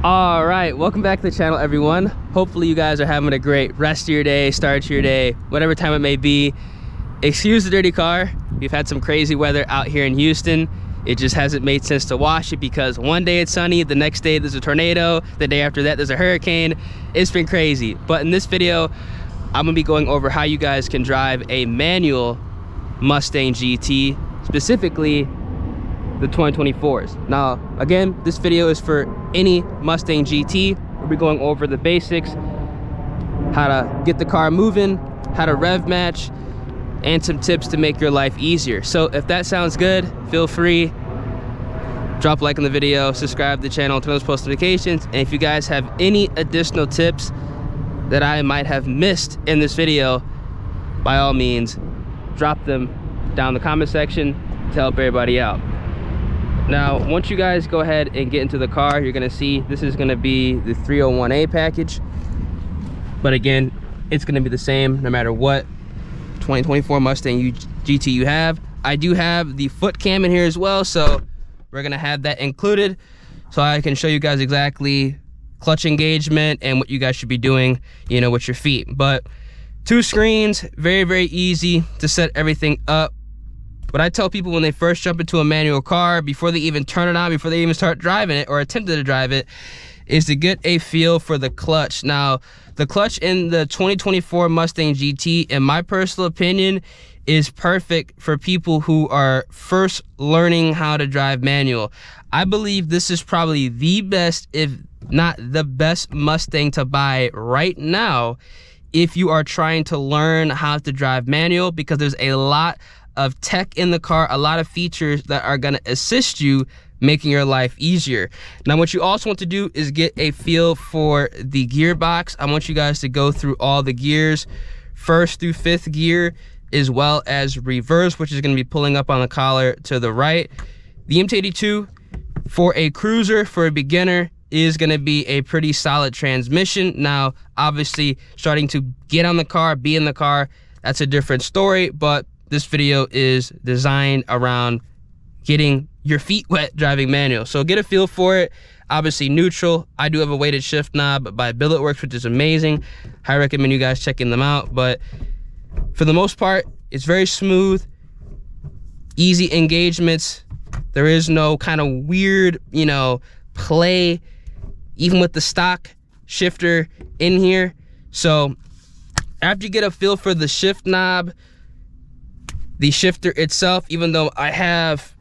All right, welcome back to the channel, everyone. Hopefully you guys are having a great rest of your day, start to your day, whatever time it may be. Excuse the dirty car. We've had some crazy weather out here in Houston. It just hasn't made sense to wash it because one day it's sunny, the next day there's a tornado, the day after that there's a hurricane. It's been crazy. But in this video, I'm gonna be going over how you guys can drive a manual Mustang GT, specifically the 2024s. Now, again, this video is for any Mustang GT. We'll be going over the basics, how to get the car moving, how to rev match, and some tips to make your life easier. So if that sounds good, feel free, drop a like on the video, subscribe to the channel, turn on those post notifications, and if you guys have any additional tips that I might have missed in this video, by all means, drop them down in the comment section to help everybody out. Now, once you guys go ahead and get into the car, you're gonna see this is gonna be the 301A package. But again, it's gonna be the same no matter what 2024 Mustang GT you have. I do have the foot cam in here as well, so we're gonna have that included so I can show you guys exactly clutch engagement and what you guys should be doing, you know, with your feet. But 2 screens, very, very easy to set everything up. What I tell people when they first jump into a manual car, before they even turn it on, before they even start driving it or attempted to drive it, is to get a feel for the clutch. Now, the clutch in the 2024 Mustang GT, in my personal opinion, is perfect for people who are first learning how to drive manual. I believe this is probably the best, if not the best, Mustang to buy right now if you are trying to learn how to drive manual, because there's a lot of tech in the car, a lot of features that are going to assist you making your life easier. Now, what you also want to do is get a feel for the gearbox. I want you guys to go through all the gears, 1st through 5th gear, as well as reverse, which is going to be pulling up on the collar to the right. The MT82 for a cruiser, for a beginner, is going to be a pretty solid transmission. Now, obviously, starting to get on the car, be in the car, that's a different story, but this video is designed around getting your feet wet driving manual. So get a feel for it. Obviously neutral. I do have a weighted shift knob by Billetworks, which is amazing. I recommend you guys checking them out. But for the most part, it's very smooth, easy engagements. There is no kind of weird, you know, play, even with the stock shifter in here. So after you get a feel for the shift knob, the shifter itself, even though I have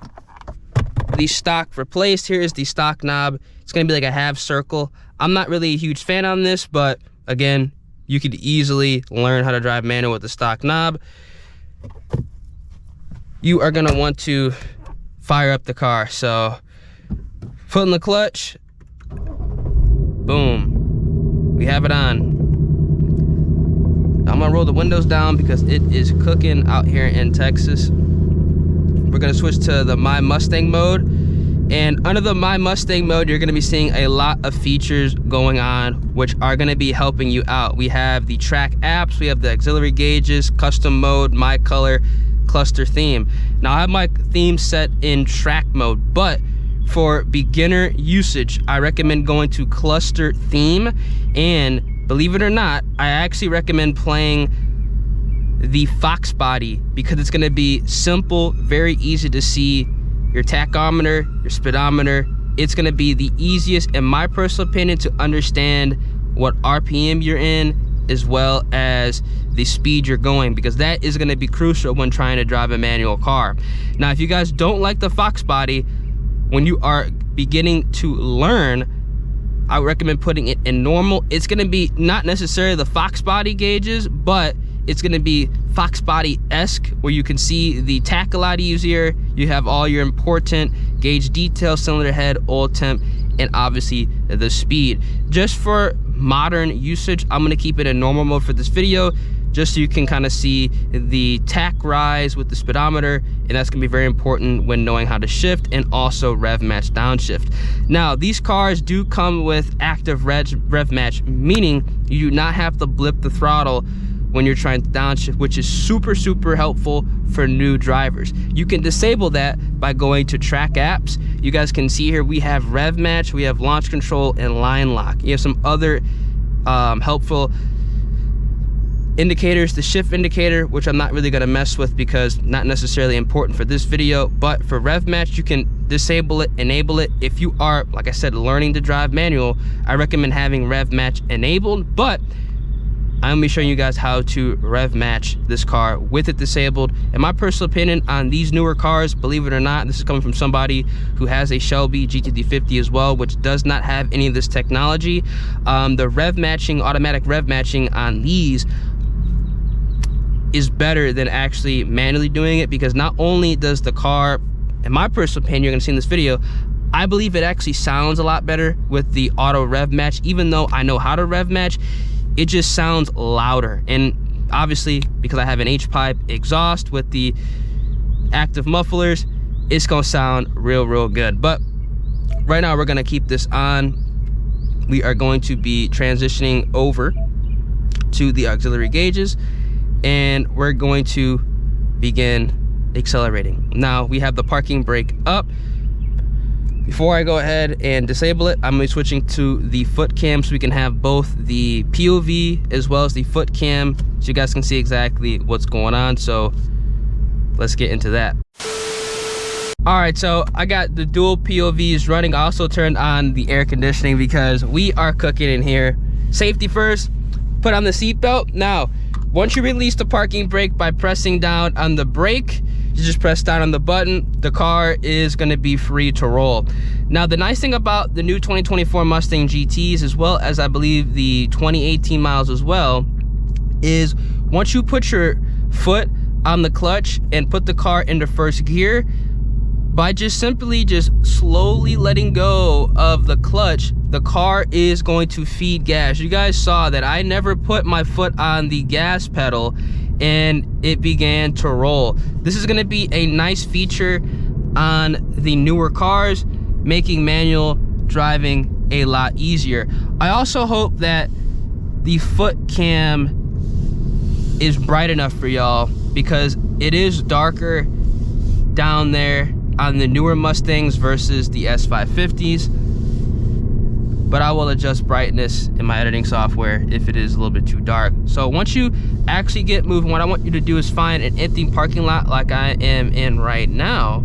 the stock replaced, here is the stock knob. It's gonna be like a half circle. I'm not really a huge fan on this, but again, you could easily learn how to drive manual with the stock knob. You are gonna want to fire up the car. So, foot in the clutch, boom, we have it on. I'm gonna roll the windows down because it is cooking out here in Texas. We're gonna switch to the My Mustang mode. And under the My Mustang mode, you're gonna be seeing a lot of features going on, which are gonna be helping you out. We have the track apps, we have the auxiliary gauges, custom mode, my color, cluster theme. Now I have my theme set in track mode, but for beginner usage, I recommend going to cluster theme. And believe it or not, I actually recommend playing the Fox body because it's gonna be simple, very easy to see your tachometer, your speedometer. It's gonna be the easiest, in my personal opinion, to understand what RPM you're in, as well as the speed you're going, because that is gonna be crucial when trying to drive a manual car. Now, if you guys don't like the Fox body, when you are beginning to learn, I would recommend putting it in normal. It's gonna be not necessarily the Fox body gauges, but it's gonna be Fox body-esque, where you can see the tach a lot easier. You have all your important gauge details, cylinder head, oil temp, and obviously the speed. Just for modern usage, I'm gonna keep it in normal mode for this video, just so you can kind of see the tach rise with the speedometer, and that's gonna be very important when knowing how to shift, and also Rev Match Downshift. Now, these cars do come with active rev match, meaning you do not have to blip the throttle when you're trying to downshift, which is super helpful for new drivers. You can disable that by going to track apps. You guys can see here we have Rev Match, we have launch control, and line lock. You have some other helpful indicators, the shift indicator, which I'm not really going to mess with because not necessarily important for this video. But for Rev Match, you can disable it, enable it. If you are, like I said, learning to drive manual, I recommend having Rev Match enabled, but I'm gonna be showing you guys how to Rev Match this car with it disabled. In my personal opinion on these newer cars, believe it or not, this is coming from somebody who has a Shelby GT50 as well, which does not have any of this technology. The rev matching, automatic rev matching on these is better than actually manually doing it, because not only does the car, in my personal opinion, you're gonna see in this video, I believe it actually sounds a lot better with the auto rev match. Even though I know how to rev match, it just sounds louder. And obviously, because I have an H-pipe exhaust with the active mufflers, it's gonna sound real good. But right now we're gonna keep this on. We are going to be transitioning over to the auxiliary gauges, and we're going to begin accelerating. Now we have the parking brake up. Before I go ahead and disable it, I'm gonna be switching to the foot cam so we can have both the POV as well as the foot cam so you guys can see exactly what's going on. So let's get into that. All right, so I got the dual POVs running. I also turned on the air conditioning because we are cooking in here. Safety first, put on the seatbelt. Now, once you release the parking brake by pressing down on the brake, you just press down on the button, the car is gonna be free to roll. Now, the nice thing about the new 2024 Mustang GTs, as well as I believe the 2018 models as well, is once you put your foot on the clutch and put the car into first gear, by just simply slowly letting go of the clutch, the car is going to feed gas. You guys saw that I never put my foot on the gas pedal and it began to roll. This is gonna be a nice feature on the newer cars, making manual driving a lot easier. I also hope that the foot cam is bright enough for y'all, because it is darker down there on the newer Mustangs versus the S550s, but I will adjust brightness in my editing software if it is a little bit too dark. So once you actually get moving, what I want you to do is find an empty parking lot like I am in right now,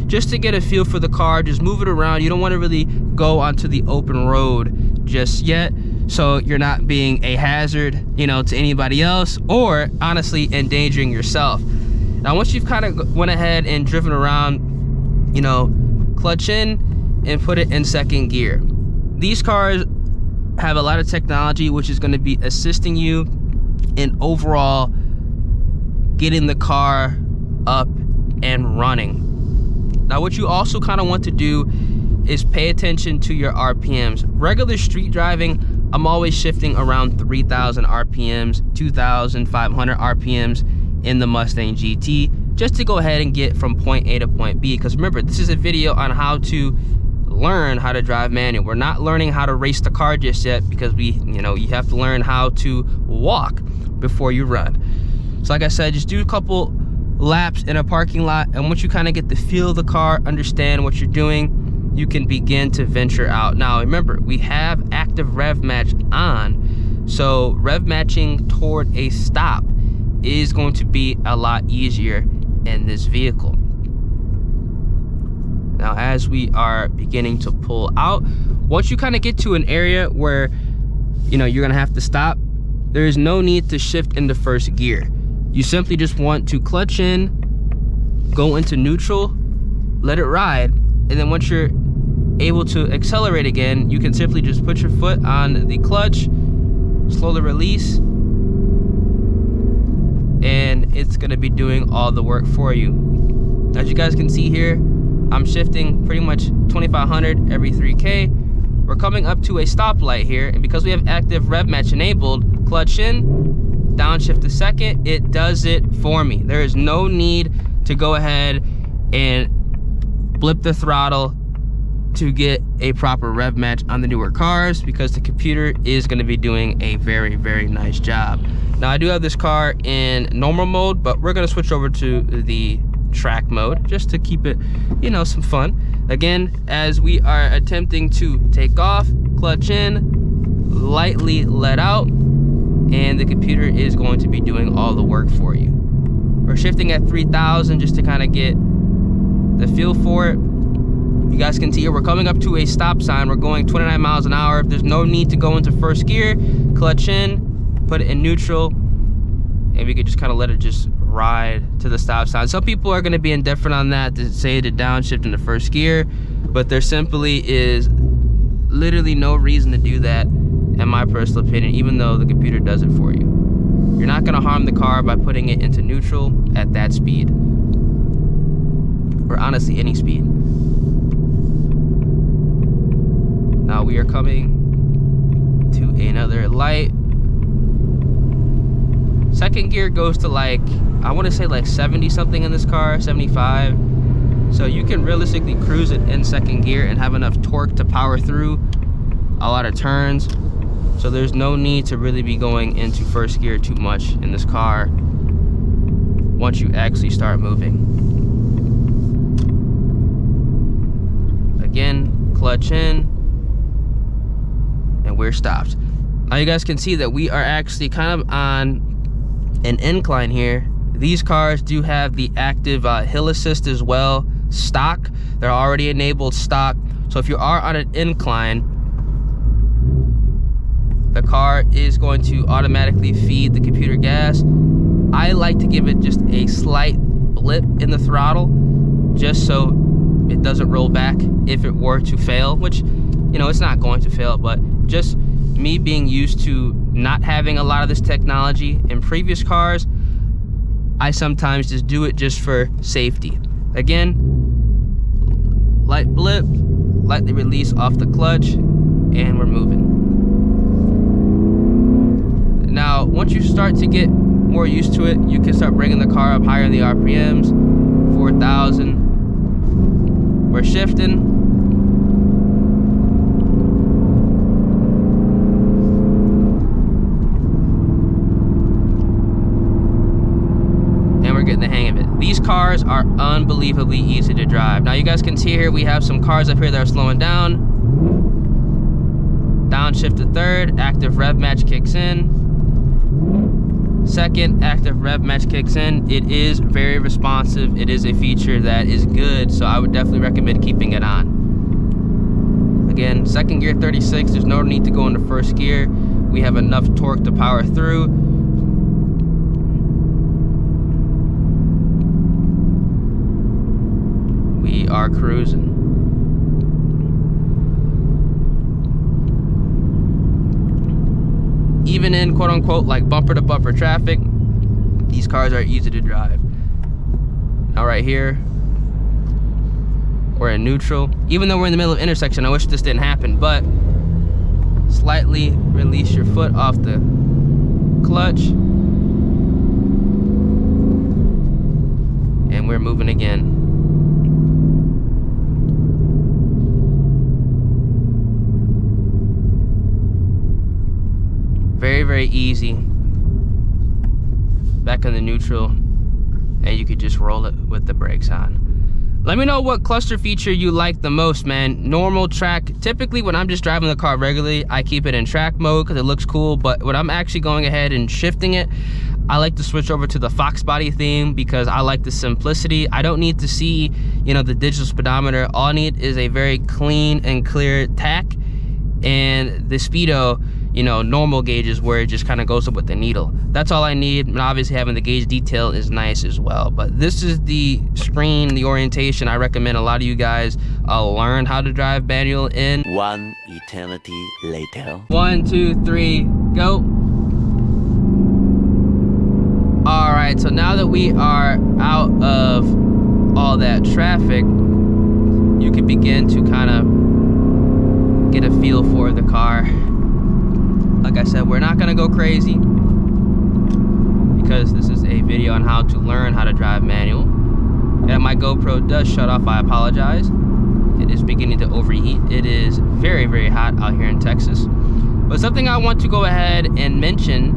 just to get a feel for the car. Just move it around. You don't want to really go onto the open road just yet, so you're not being a hazard, you know, to anybody else, or honestly endangering yourself. Now, once you've kind of went ahead and driven around, you know, clutch in and put it in second gear. These cars have a lot of technology which is going to be assisting you in overall getting the car up and running. Now, what you also kind of want to do is pay attention to your RPMs. Regular street driving, I'm always shifting around 3,000 RPMs, 2,500 RPMs in the Mustang GT, just to go ahead and get from point A to point B. Because remember, this is a video on how to learn how to drive manual. We're not learning how to race the car just yet, because you have to learn how to walk before you run. So like I said, just do a couple laps in a parking lot, and once you kind of get the feel of the car, understand what you're doing, you can begin to venture out. Now remember, we have active rev match on, so rev matching toward a stop is going to be a lot easier in this vehicle. Now, as we are beginning to pull out, once you kind of get to an area where you're gonna have to stop, there is no need to shift into first gear. You simply just want to clutch in, go into neutral, let it ride, and then once you're able to accelerate again, you can simply just put your foot on the clutch, slowly release, and it's gonna be doing all the work for you. As you guys can see here, I'm shifting pretty much 2,500 every 3K. We're coming up to a stoplight here, and because we have active rev match enabled, clutch in, downshift a second, it does it for me. There is no need to go ahead and blip the throttle to get a proper rev match on the newer cars, because the computer is going to be doing a very nice job. Now I do have this car in normal mode, but we're gonna switch over to the track mode just to keep it, you know, some fun. Again, as we are attempting to take off, clutch in, lightly let out, and the computer is going to be doing all the work for you. We're shifting at 3,000 just to kind of get the feel for it. You guys can see here, we're coming up to a stop sign. We're going 29 miles an hour. There's no need to go into first gear. Clutch in, put it in neutral, and we could just kind of let it just ride to the stop sign. Some people are going to be indifferent on that, to say to downshift into first gear, but there simply is literally no reason to do that, in my personal opinion, even though the computer does it for you. You're not going to harm the car by putting it into neutral at that speed, or honestly any speed. Now we are coming to another light. Second gear goes to like, I want to say like 70 something in this car, 75. So you can realistically cruise it in second gear and have enough torque to power through a lot of turns. So there's no need to really be going into first gear too much in this car once you actually start moving. Again, clutch in, and we're stopped. Now you guys can see that we are actually kind of on an incline here. These cars do have the active hill assist as well, stock. They're already enabled stock. So if you are on an incline, the car is going to automatically feed the computer gas. I like to give it just a slight blip in the throttle, just so it doesn't roll back if it were to fail, which, you know, it's not going to fail, but just me being used to not having a lot of this technology in previous cars, I sometimes just do it just for safety. Again, light blip, lightly release off the clutch, and we're moving. Now, once you start to get more used to it, you can start bringing the car up higher in the RPMs, 4,000. We're shifting. Getting the hang of it. These cars are unbelievably easy to drive. Now you guys can see here, we have some cars up here that are slowing down. Downshift to third, active rev match kicks in. Second, active rev match kicks in. It is very responsive. It is a feature that is good, so I would definitely recommend keeping it on. Again, second gear 36, there's no need to go into first gear. We have enough torque to power through. We are cruising. Even in quote unquote like bumper to bumper traffic, these cars are easy to drive. Now right here, we're in neutral. Even though we're in the middle of intersection, I wish this didn't happen, but slightly release your foot off the clutch. And we're moving again. Very, very easy. Back in the neutral, and you could just roll it with the brakes on. Let me know what cluster feature you like the most, man. Normal, track. Typically when I'm just driving the car regularly, I keep it in track mode because it looks cool, but when I'm actually going ahead and shifting it, I like to switch over to the Fox body theme because I like the simplicity. I don't need to see, you know, the digital speedometer. All I need is a very clean and clear tach, and the speedo, you know, normal gauges where it just kind of goes up with the needle. That's all I need, and obviously having the gauge detail is nice as well. But this is the screen, the orientation I recommend a lot of you guys learn how to drive manual in. One eternity later. 1, 2, 3, go. All right, so now that we are out of all that traffic, you can begin to kind of get a feel for the car. Like I said, we're not gonna go crazy because this is a video on how to learn how to drive manual. And my GoPro does shut off, I apologize. It is beginning to overheat. It is very, very hot out here in Texas. But something I want to go ahead and mention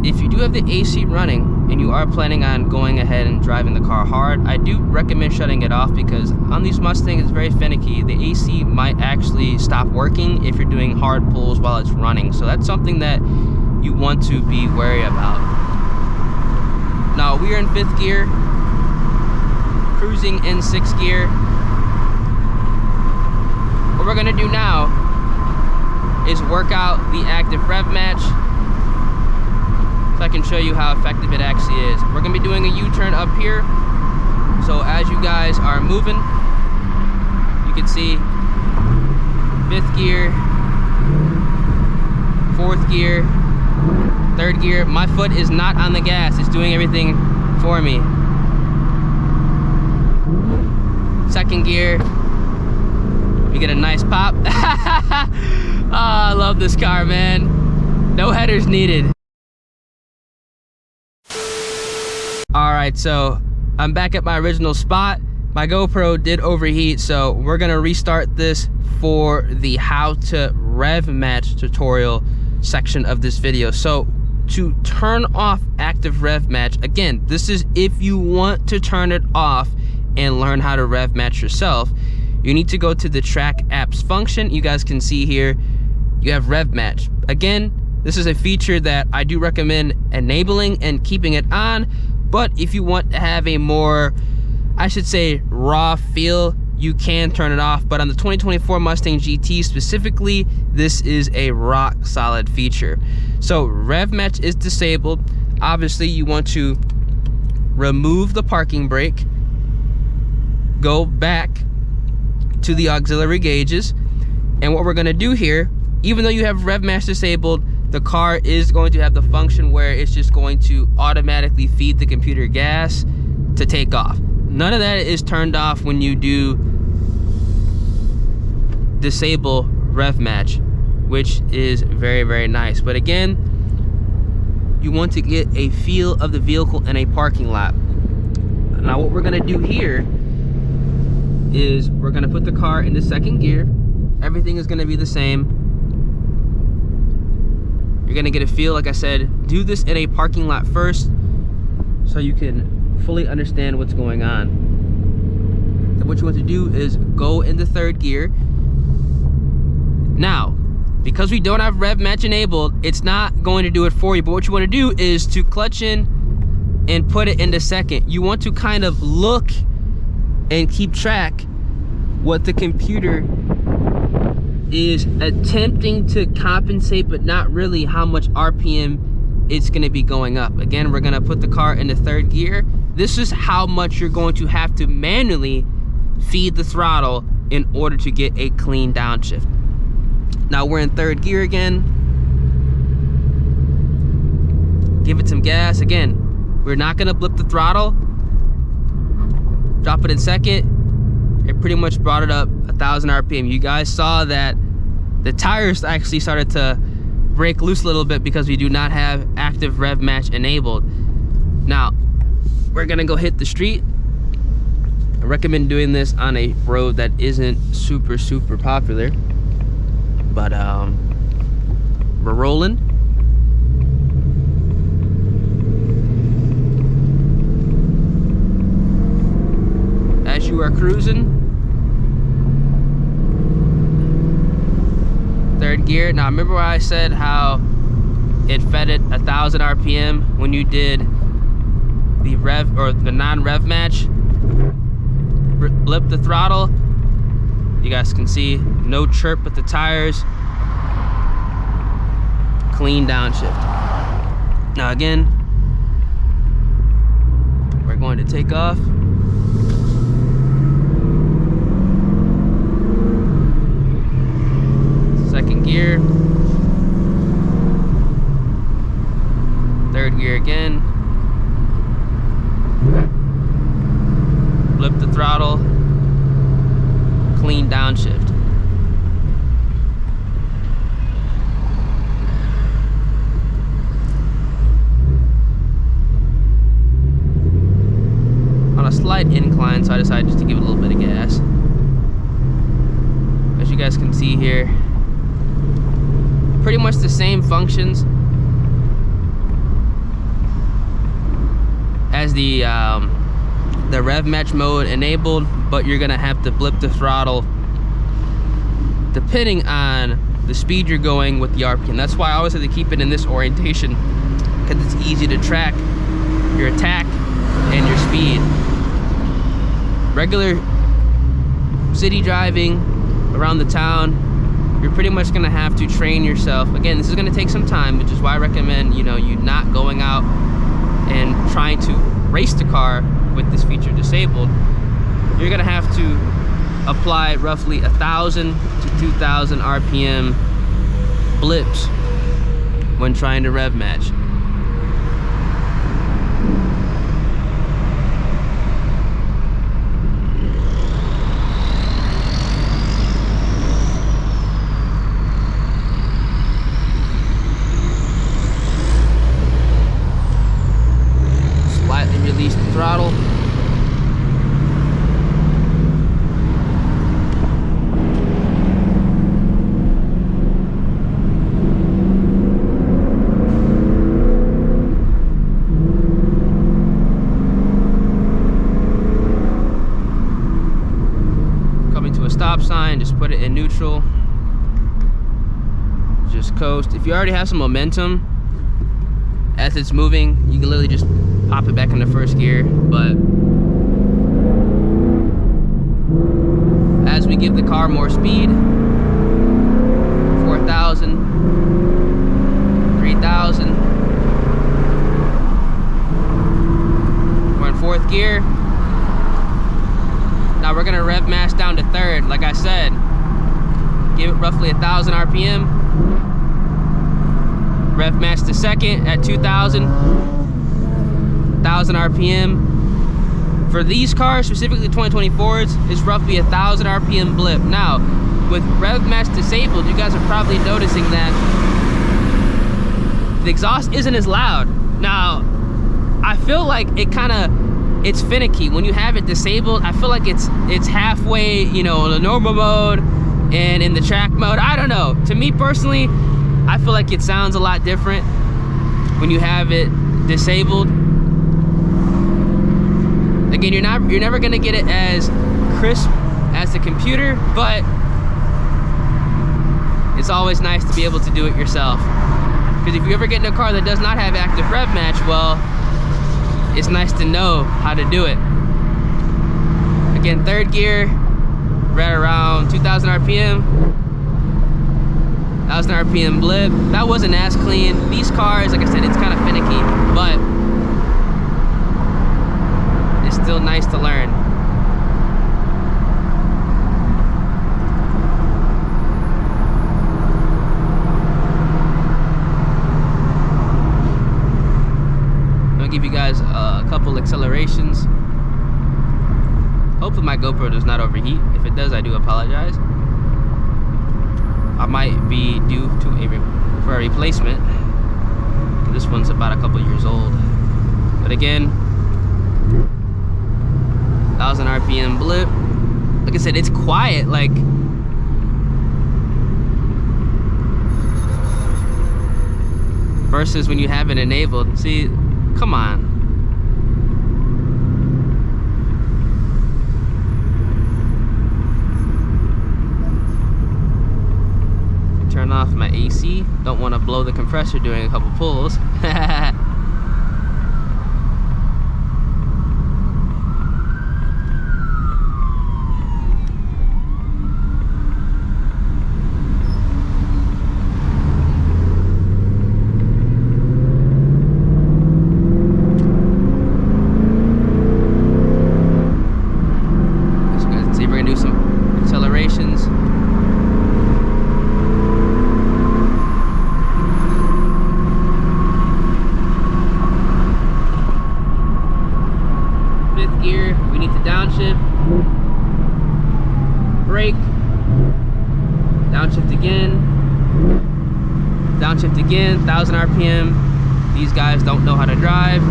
if you do have the AC running and you are planning on going ahead and driving the car hard, I do recommend shutting it off, because on these Mustangs it's very finicky. The AC might actually stop working if you're doing hard pulls while it's running. So that's something that you want to be wary about. Now we are in 5th gear, cruising in 6th gear. What we're gonna do now is work out the active rev match, so I can show you how effective it actually is. We're gonna be doing a U-turn up here. So as you guys are moving, you can see 5th gear, 4th gear, 3rd gear. My foot is not on the gas, it's doing everything for me. 2nd gear, we get a nice pop. Oh, I love this car, man. No headers needed. All right, so I'm back at my original spot. My GoPro did overheat, so we're gonna restart this for the how to rev match tutorial section of this video. So to turn off active rev match, again, this is if you want to turn it off and learn how to rev match yourself, you need to go to the track apps function. You guys can see here, you have rev match. Again, this is a feature that I do recommend enabling and keeping it on. But if you want to have a more, I should say, raw feel, you can turn it off. But on the 2024 Mustang GT specifically, this is a rock solid feature. So rev match is disabled. Obviously, you want to remove the parking brake, go back to the auxiliary gauges, and what we're gonna do here, even though you have rev match disabled, the car is going to have the function where it's just going to automatically feed the computer gas to take off. None of that is turned off when you do disable rev match, which is very, very nice. But again, you want to get a feel of the vehicle in a parking lot. Now what we're gonna do here is we're gonna put the car into 2nd gear. Everything is gonna be the same. You're gonna get a feel, like I said, do this in a parking lot first so you can fully understand what's going on. Then what you want to do is go into 3rd gear. Now, because we don't have rev match enabled, it's not going to do it for you, but what you wanna do is to clutch in and put it into 2nd. You want to kind of look and keep track what the computer is attempting to compensate, but not really how much RPM it's going to be going up. Again, we're going to put the car into 3rd gear. This is how much you're going to have to manually feed the throttle in order to get a clean downshift. Now we're in 3rd gear again. Give it some gas. Again, we're not going to blip the throttle. Drop it in 2nd. It pretty much brought it up 1,000 RPM. You guys saw that the tires actually started to break loose a little bit because we do not have active rev match enabled. Now, we're gonna go hit the street. I recommend doing this on a road that isn't super, super popular. But we're rolling. As you are cruising, 3rd gear. Now remember where I said how it fed it 1,000 RPM when you did the rev or the non-rev match? Blip the throttle. You guys can see no chirp with the tires. Clean downshift. Now again, we're going to take off. Second gear. 3rd gear again. Blip the throttle. Clean downshift. On a slight incline, so I decided just to give it a little bit of gas. As you guys can see here, pretty much the same functions. has the Rev Match mode enabled, but you're gonna have to blip the throttle depending on the speed you're going with the RPM. That's why I always have to keep it in this orientation, because it's easy to track your attack and your speed. Regular city driving around the town, you're pretty much gonna have to train yourself. Again, this is gonna take some time, which is why I recommend, you know, you not going out and trying to race the car with this feature disabled. You're gonna have to apply roughly 1,000 to 2,000 RPM blips when trying to rev match. Slightly release the throttle. Stop sign, just put it in neutral, just coast. If you already have some momentum as it's moving, you can literally just pop it back into first gear. But as we give the car more speed, 4,000, 3,000, we're in fourth gear. Now we're gonna rev match down to third. Like I said, give it roughly 1,000 RPM. Rev match to second at 2,000, 1,000 RPM. For these cars, specifically 2024s, it's roughly 1,000 RPM blip. Now, with rev match disabled, you guys are probably noticing that the exhaust isn't as loud. Now, I feel like it's finicky. When you have it disabled, I feel like it's halfway, you know, the normal mode and in the track mode. I don't know. To me personally, I feel like it sounds a lot different when you have it disabled. Again, you're never gonna get it as crisp as the computer, but it's always nice to be able to do it yourself. Because if you ever get in a car that does not have active rev match, well, it's nice to know how to do it. Again, third gear, right around 2,000 RPM. 1,000 RPM blip. That wasn't as clean. These cars, like I said, it's kind of finicky, but it's still nice to learn. Give you guys a couple accelerations. Hopefully my GoPro does not overheat. If it does, I do apologize. I might be due to for a replacement. This one's about a couple years old. But again, 1,000 RPM blip. Like I said, it's quiet. Like, versus when you have it enabled. See, come on. Turn off my AC. Don't want to blow the compressor doing a couple pulls. Downshift, brake, downshift again, 1,000 RPM. These guys don't know how to drive.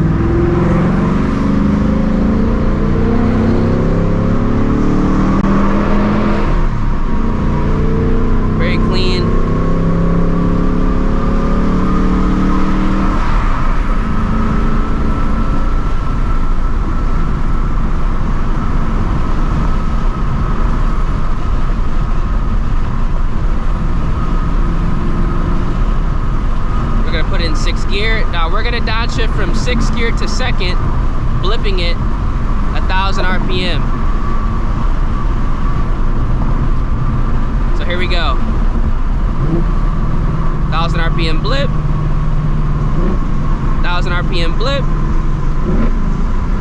Very clean. in 6th gear. Now we're gonna downshift from 6th gear to 2nd, blipping it 1,000 RPM. So here we go. 1,000 RPM blip, 1,000 RPM blip,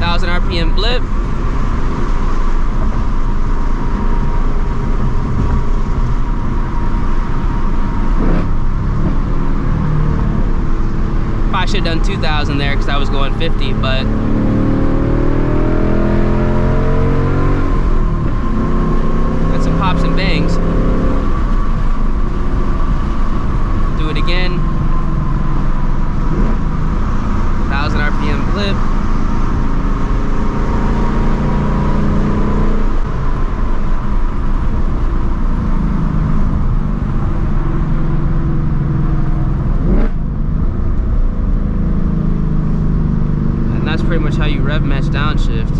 1,000 RPM blip. I should have done 2,000 there because I was going 50, but got some pops and bangs. Do it again. 1,000 RPM blip. Pretty much how you rev match downshift.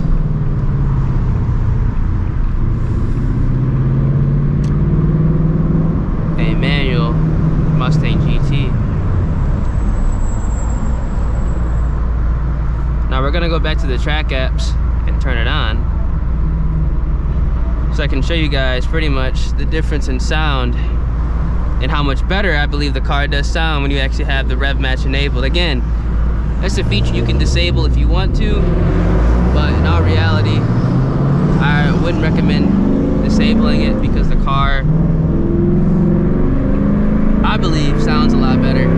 A manual Mustang GT. Now we're gonna go back to the track apps and turn it on so I can show you guys pretty much the difference in sound and how much better I believe the car does sound when you actually have the rev match enabled. Again, that's a feature you can disable if you want to, but in all reality, I wouldn't recommend disabling it because the car, I believe, sounds a lot better.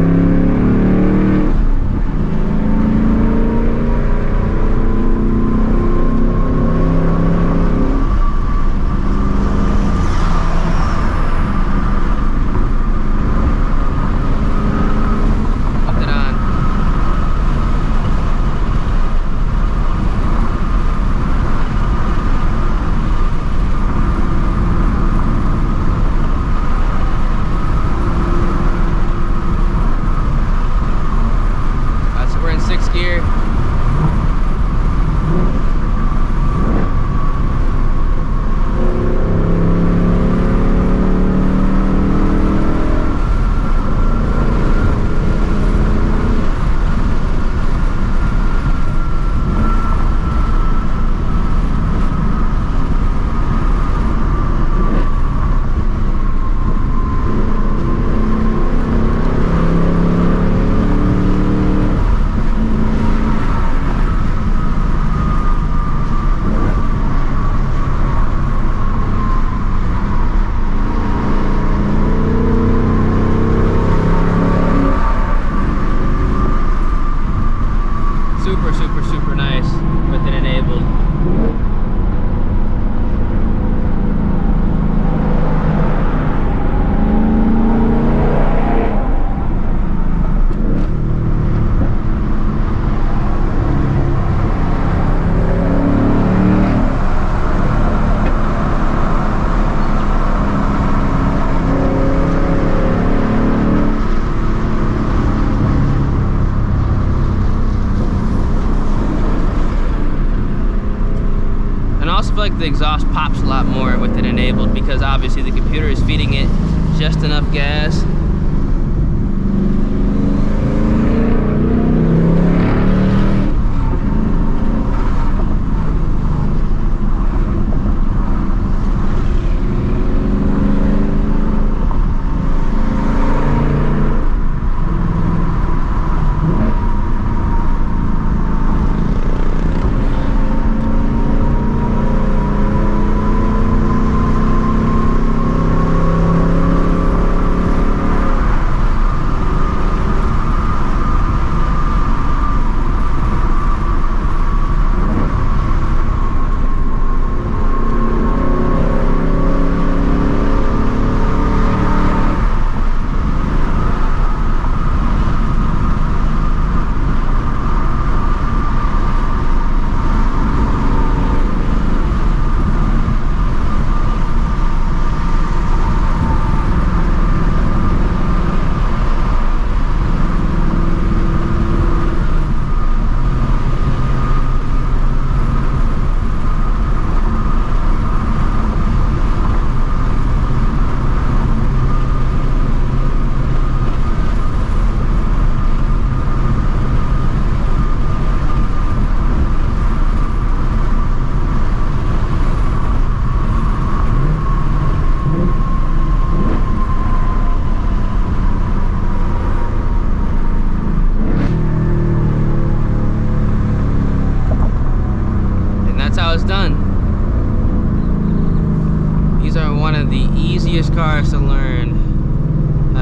Super nice with it enabled. Like the exhaust pops a lot more with it enabled because obviously the computer is feeding it just enough gas.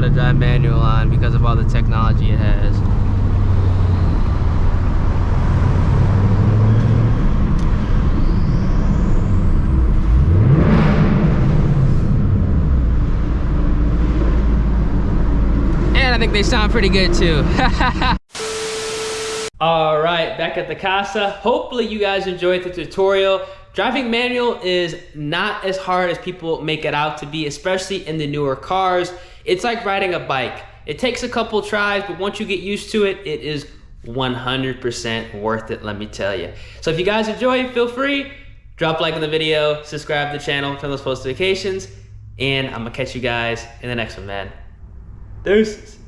to drive manual on because of all the technology it has. And I think they sound pretty good too. All right, back at the casa. Hopefully you guys enjoyed the tutorial. Driving manual is not as hard as people make it out to be, especially in the newer cars. It's like riding a bike. It takes a couple tries, but once you get used to it, it is 100% worth it, let me tell you. So if you guys enjoy, feel free, drop a like on the video, subscribe to the channel, turn those post notifications, and I'm gonna catch you guys in the next one, man. Deuces.